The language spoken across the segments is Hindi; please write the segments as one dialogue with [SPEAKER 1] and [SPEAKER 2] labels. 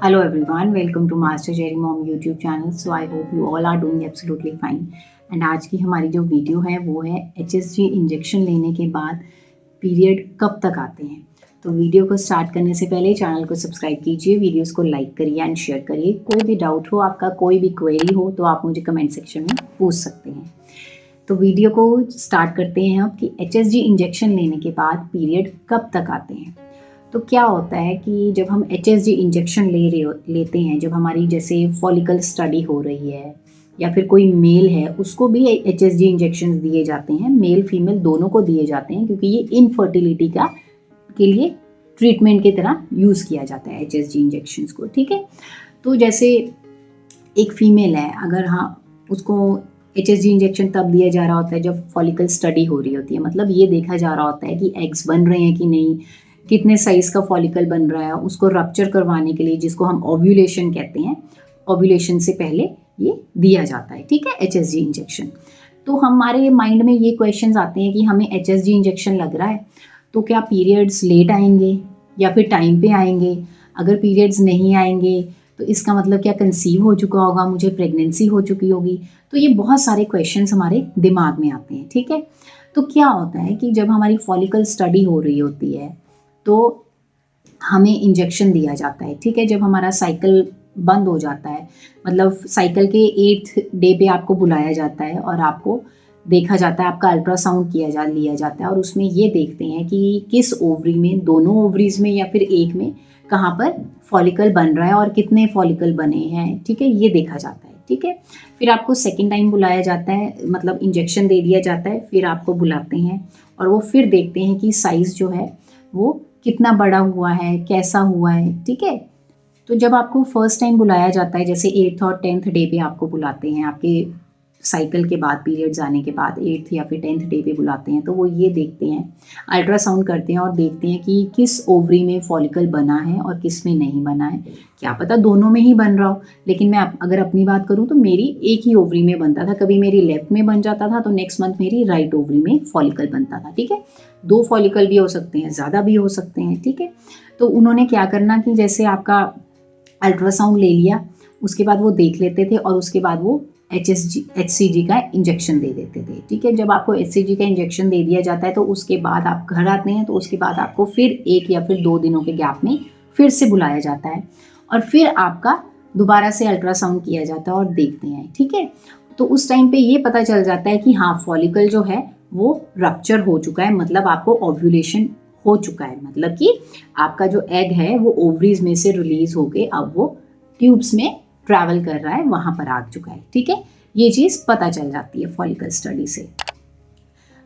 [SPEAKER 1] Hello everyone, welcome to Master Jerry Mom YouTube channel. So I hope you all are doing absolutely fine. And आज की हमारी जो वीडियो है वो है HSG इंजेक्शन लेने के बाद पीरियड कब तक आते हैं। तो वीडियो को स्टार्ट करने से पहले चैनल को सब्सक्राइब कीजिए, वीडियोस को लाइक करिए एंड शेयर करिए। कोई भी डाउट हो, आपका कोई भी क्वेरी हो तो आप मुझे कमेंट सेक्शन में पूछ सकते हैं। तो वीडियो को स्टार्ट करते हैं अब कि HSG इंजेक्शन लेने के बाद पीरियड कब तक आते हैं। तो क्या होता है कि जब हम HSG इंजेक्शन लेते हैं, जब हमारी जैसे फॉलिकल स्टडी हो रही है या फिर कोई मेल है उसको भी HSG इंजेक्शन दिए जाते हैं, मेल फीमेल दोनों को दिए जाते हैं, क्योंकि ये इनफर्टिलिटी के लिए ट्रीटमेंट की तरह यूज़ किया जाता है HSG इंजेक्शंस को। ठीक है, तो जैसे एक फीमेल है, अगर हाँ उसको HSG इंजेक्शन तब दिया जा रहा होता है जब फॉलिकल स्टडी हो रही होती है, मतलब ये देखा जा रहा होता है कि एग्स बन रहे हैं कि नहीं, कितने साइज का फॉलिकल बन रहा है, उसको रप्चर करवाने के लिए, जिसको हम ओव्यूलेशन कहते हैं, ओव्यूलेशन से पहले ये दिया जाता है। ठीक है, HSG इंजेक्शन। तो हमारे माइंड में ये क्वेश्चंस आते हैं कि हमें HSG इंजेक्शन लग रहा है तो क्या पीरियड्स लेट आएंगे या फिर टाइम पे आएंगे। अगर पीरियड्स नहीं आएंगे तो इसका मतलब क्या कंसीव हो चुका होगा, मुझे प्रेगनेंसी हो चुकी होगी। तो ये बहुत सारे क्वेश्चंस हमारे दिमाग में आते हैं। ठीक है, तो क्या होता है कि जब हमारी फॉलिकल स्टडी हो रही होती है तो हमें इंजेक्शन दिया जाता है। ठीक है, जब हमारा साइकिल बंद हो जाता है, मतलब साइकिल के 8th डे पे आपको बुलाया जाता है और आपको देखा जाता है, आपका अल्ट्रासाउंड लिया जाता है और उसमें ये देखते हैं कि किस ओवरी में, दोनों ओवरीज में या फिर एक में, कहाँ पर फॉलिकल बन रहा है और कितने फॉलिकल बने हैं। ठीक है, ये देखा जाता है। ठीक है, फिर आपको सेकेंड टाइम बुलाया जाता है, मतलब इंजेक्शन दे दिया जाता है, फिर आपको बुलाते हैं और वो फिर देखते हैं कि साइज़ जो है वो कितना बड़ा हुआ है, कैसा हुआ है। ठीक है, तो जब आपको फर्स्ट टाइम बुलाया जाता है, जैसे 8th और 10th डे पे आपको बुलाते हैं, आपके साइकिल के बाद, पीरियड्स आने के बाद 8th या फिर 10th डे पे बुलाते हैं, तो वो ये देखते हैं, अल्ट्रासाउंड करते हैं और देखते हैं कि किस ओवरी में फॉलिकल बना है और किस में नहीं बना है। क्या पता दोनों में ही बन रहा हो, लेकिन मैं अगर अपनी बात करूँ तो मेरी एक ही ओवरी में बनता था। कभी मेरी लेफ्ट में बन जाता था तो नेक्स्ट मंथ मेरी राइट ओवरी में फॉलिकल बनता था। ठीक है, 2 फॉलिकल भी हो सकते हैं, ज़्यादा भी हो सकते हैं। ठीक है, तो उन्होंने क्या करना कि जैसे आपका अल्ट्रासाउंड ले लिया, उसके बाद वो देख लेते थे और उसके बाद वो HCG का इंजेक्शन दे देते थे। ठीक है, जब आपको HCG का इंजेक्शन दे दिया जाता है तो उसके बाद आप घर आते हैं, तो उसके बाद आपको फिर 1 या फिर 2 दिनों के गैप में फिर से बुलाया जाता है और फिर आपका दोबारा से अल्ट्रासाउंड किया जाता है और देखते हैं। ठीक है, तो उस टाइम पे ये पता चल जाता है कि हाँ, फॉलिकल जो है वो रप्चर हो चुका है, मतलब आपको ओव्यूलेशन हो चुका है, मतलब कि आपका जो एग है वो ओवरीज में से रिलीज होके अब वो ट्यूब्स में ट्रैवल कर रहा है, वहां पर आ चुका है। ठीक है, ये चीज पता चल जाती है फॉलिकल स्टडी से।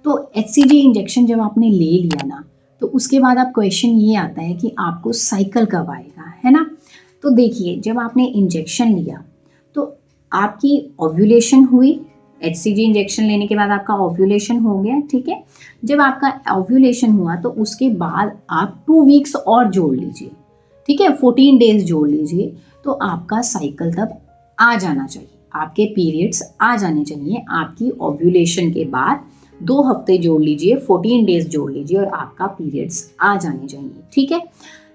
[SPEAKER 1] तो HCG इंजेक्शन जब आपने ले लिया ना, तो उसके बाद आप क्वेश्चन ये आता है कि आपको साइकिल कब आएगा, है ना। तो देखिए, जब आपने इंजेक्शन लिया तो आपकी ओव्यूलेशन हुई, HCG इंजेक्शन लेने के बाद आपका ओव्यूलेशन हो गया। ठीक है, जब आपका ओव्यूलेशन हुआ तो उसके बाद आप 2 वीक्स और जोड़ लीजिए। ठीक है, 14 डेज जोड़ लीजिए, तो आपका साइकिल तब आ जाना चाहिए, आपके पीरियड्स आ जाने चाहिए। आपकी ओव्यूलेशन के बाद 2 हफ्ते जोड़ लीजिए, 14 डेज जोड़ लीजिए और आपका पीरियड्स आ जाने चाहिए। ठीक है,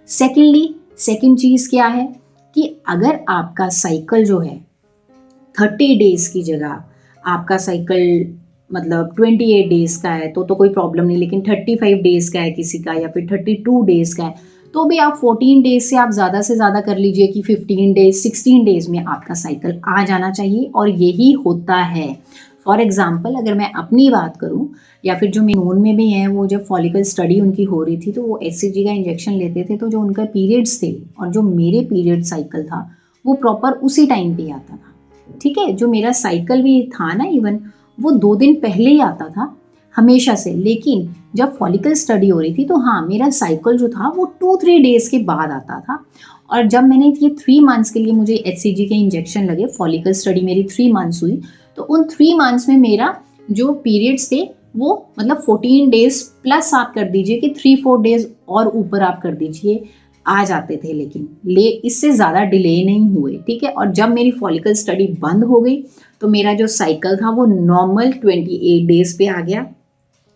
[SPEAKER 1] सेकेंड चीज़ क्या है कि अगर आपका साइकिल जो है 30 डेज की जगह आपका साइकिल मतलब 28 डेज का है तो कोई प्रॉब्लम नहीं, लेकिन 35 डेज का है किसी का या फिर 32 डेज का है, तो भी आप 14 डेज से आप ज़्यादा से ज़्यादा कर लीजिए कि 15 डेज 16 डेज में आपका साइकिल आ जाना चाहिए, और यही होता है। फॉर एग्जाम्पल, अगर मैं अपनी बात करूं या फिर जो मेरे नोन में भी हैं, वो जब फॉलिकल स्टडी उनकी हो रही थी तो वो HCG का इंजेक्शन लेते थे, तो जो उनका पीरियड्स थे और जो मेरे पीरियड साइकिल था वो प्रॉपर उसी टाइम पे आता था। ठीक है, जो मेरा साइकिल भी था ना, इवन वो 2 दिन पहले ही आता था हमेशा से, लेकिन जब फॉलिकल स्टडी हो रही थी तो हाँ, मेरा साइकिल जो था वो 2-3 डेज के बाद आता था। और जब मैंने ये 3 मंथ्स के लिए मुझे HCG के इंजेक्शन लगे, फॉलिकल स्टडी मेरी 3 मंथ्स हुई, तो उन 3 मंथ्स में मेरा जो पीरियड्स थे वो मतलब 14 डेज प्लस आप कर दीजिए कि 3-4 डेज और ऊपर आप कर दीजिए, आ जाते थे, लेकिन इससे ज़्यादा डिले नहीं हुए। ठीक है, और जब मेरी फॉलिकल स्टडी बंद हो गई तो मेरा जो साइकिल था वो नॉर्मल 28 डेज पे आ गया,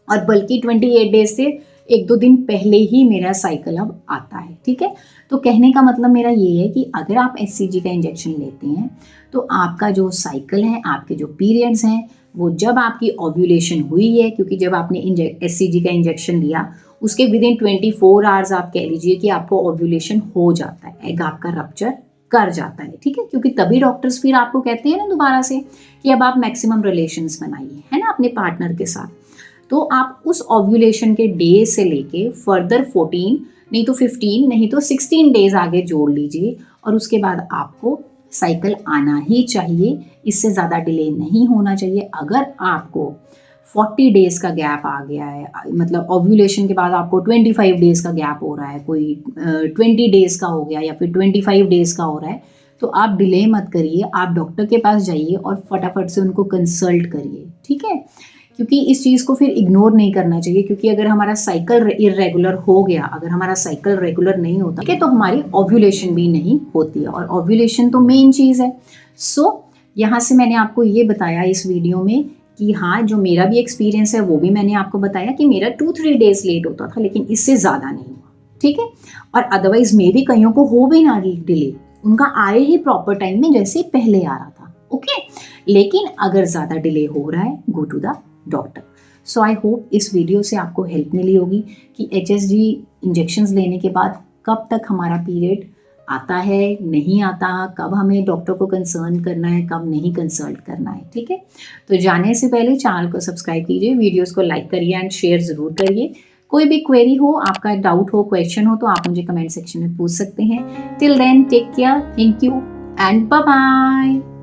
[SPEAKER 1] और बल्कि 28 डेज से 1-2 दिन पहले ही मेरा साइकिल अब आता है, ठीक है। तो कहने का मतलब मेरा ये है कि अगर आप एचसीजी का इंजेक्शन लेते हैं तो आपका जो साइकिल है, आपके जो पीरियड्स हैं, वो जब आपकी ओव्यूलेशन हुई है, क्योंकि जब आपने एचसीजी का इंजेक्शन लिया उसके विदिन 24 आवर्स आप कह लीजिए कि आपको ओव्यूलेशन हो जाता है, एग आपका रप्चर कर जाता है, ठीक है। क्योंकि तभी डॉक्टर्स फिर आपको कहते हैं ना दोबारा से कि अब आप मैक्सिमम रिलेशंस बनाइए, है ना, अपने पार्टनर के साथ। तो आप उस ओव्यूलेशन के डे से लेके फर्दर 14 नहीं तो 15 नहीं तो 16 डेज आगे जोड़ लीजिए और उसके बाद आपको साइकिल आना ही चाहिए। इससे ज़्यादा डिले नहीं होना चाहिए। अगर आपको 40 डेज़ का गैप आ गया है, मतलब ओव्यूलेशन के बाद आपको 25 डेज़ का गैप हो रहा है, कोई 20 डेज़ का हो गया या फिर 25 डेज़ का हो रहा है, तो आप डिले मत करिए, आप डॉक्टर के पास जाइए और फटाफट से उनको कंसल्ट करिए, ठीक है। क्योंकि इस चीज़ को फिर इग्नोर नहीं करना चाहिए, क्योंकि अगर हमारा साइकिल इरेगुलर हो गया, अगर हमारा साइकिल रेगुलर नहीं होता, ठीक है, तो हमारी ओव्यूलेशन भी नहीं होती है और ओव्यूलेशन तो मेन चीज़ है। यहाँ से मैंने आपको ये बताया इस वीडियो में कि हाँ, जो मेरा भी एक्सपीरियंस है वो भी मैंने आपको बताया कि मेरा 2-3 डेज लेट होता था, लेकिन इससे ज़्यादा नहीं हुआ, ठीक है। और अदरवाइज मे भी कईयों को हो भी ना डिले, उनका आए ही प्रॉपर टाइम में जैसे पहले आ रहा था, ओके। लेकिन अगर ज़्यादा डिले हो रहा है, go to the doctor. So I hope इस वीडियो से आपको हेल्प मिली होगी कि एचएसजी इंजेक्शंस लेने के बाद कब तक हमारा पीरियड आता है, नहीं आता, कब हमें डॉक्टर को कंसर्न करना है, कब नहीं कंसल्ट करना है, ठीक है। तो जाने से पहले चैनल को सब्सक्राइब कीजिए, वीडियोस को लाइक करिए एंड शेयर ज़रूर करिए। कोई भी क्वेरी हो, आपका डाउट हो, क्वेश्चन हो, तो आप मुझे कमेंट सेक्शन में पूछ सकते हैं। Till then take care, thank you and bye bye.